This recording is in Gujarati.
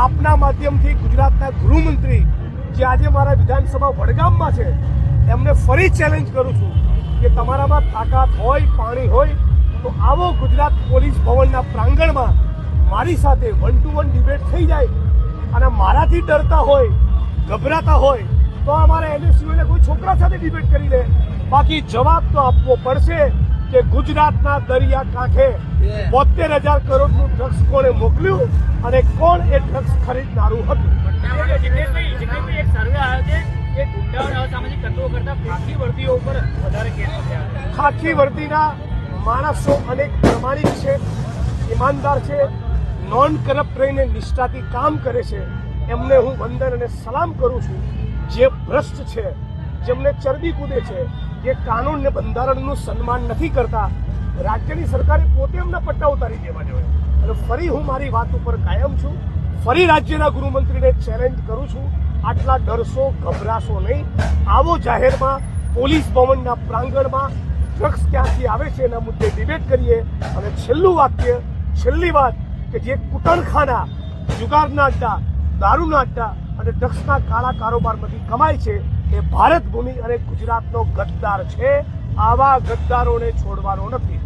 આપના માધ્યમથી ગુજરાતના ગૃહમંત્રી જે આજે મારા વિધાનસભા વડગામમાં છે એમને ફરી ચેલેન્જ કરું છું કે તમારામાં તાકાત હોય, પાણી હોય તો આવો ગુજરાત પોલીસ ભવનના પ્રાંગણમાં મારી સાથે 1 to 1 ડિબેટ થઈ જાય. અને મારાથી ડરતા હોય, ગભરાતા હોય તો અમારા એનએસયુને કોઈ છોકરા સાથે ડિબેટ કરી લે. બાકી જવાબ તો આપવો પડશે કે ગુજરાતના દરિયા કાંઠે 72,000 કરોડનું ડ્રગ્સ કોણે મોકલ્યું અને કોણ એ ડ્રગ્સ ખરીદનારું હતું. એક સર્વે આવ્યો છે કે ગુંડાઓ અને અસામાજિક તત્વો કરતા ખાખી વર્દીઓ ઉપર વધારે કેસ થયા. ખાખી વર્દીના માણસો અનેક પ્રમાણિક છે, ઈમાનદાર છે, નોન કરપ્ટ રહીને નિષ્ઠાથી કામ કરે છે. એમને હું વંદન અને સલામ કરું છું. જે ભ્રષ્ટ છે, જેમને ચરબી કૂદે છે, જે કાનૂન ને બંધારણનું સન્માન નથી કરતા, રાજ્યની સરકારે પોતે એમના પટ્ટા ઉતારી દેવા જોઈએ. અને ફરી હું મારી વાત ઉપર કાયમ છું. ફરી રાજ્યના ગૃહમંત્રીને ચેલેન્જ કરું છું, આટલા ડરશો, ગભરાશો નહીં. આવો જાહેરમાં પોલીસ ભવનના પ્રાંગણમાં ડ્રગ્સ ક્યાંથી આવે છે એના મુદ્દે ડિબેટ કરીએ. અને છેલ્લું વાક્ય, છેલ્લી વાત કે જે કુટણખાના, જુગારના અડ્ડા, દારૂના અડ્ડા અને ડ્રગ્સના કાળા કારોબારમાંથી કમાય છે એ ભારત ભૂમિ અને ગુજરાતનો ગદ્દાર છે. આવા ગદ્દારોને છોડવાનો નથી.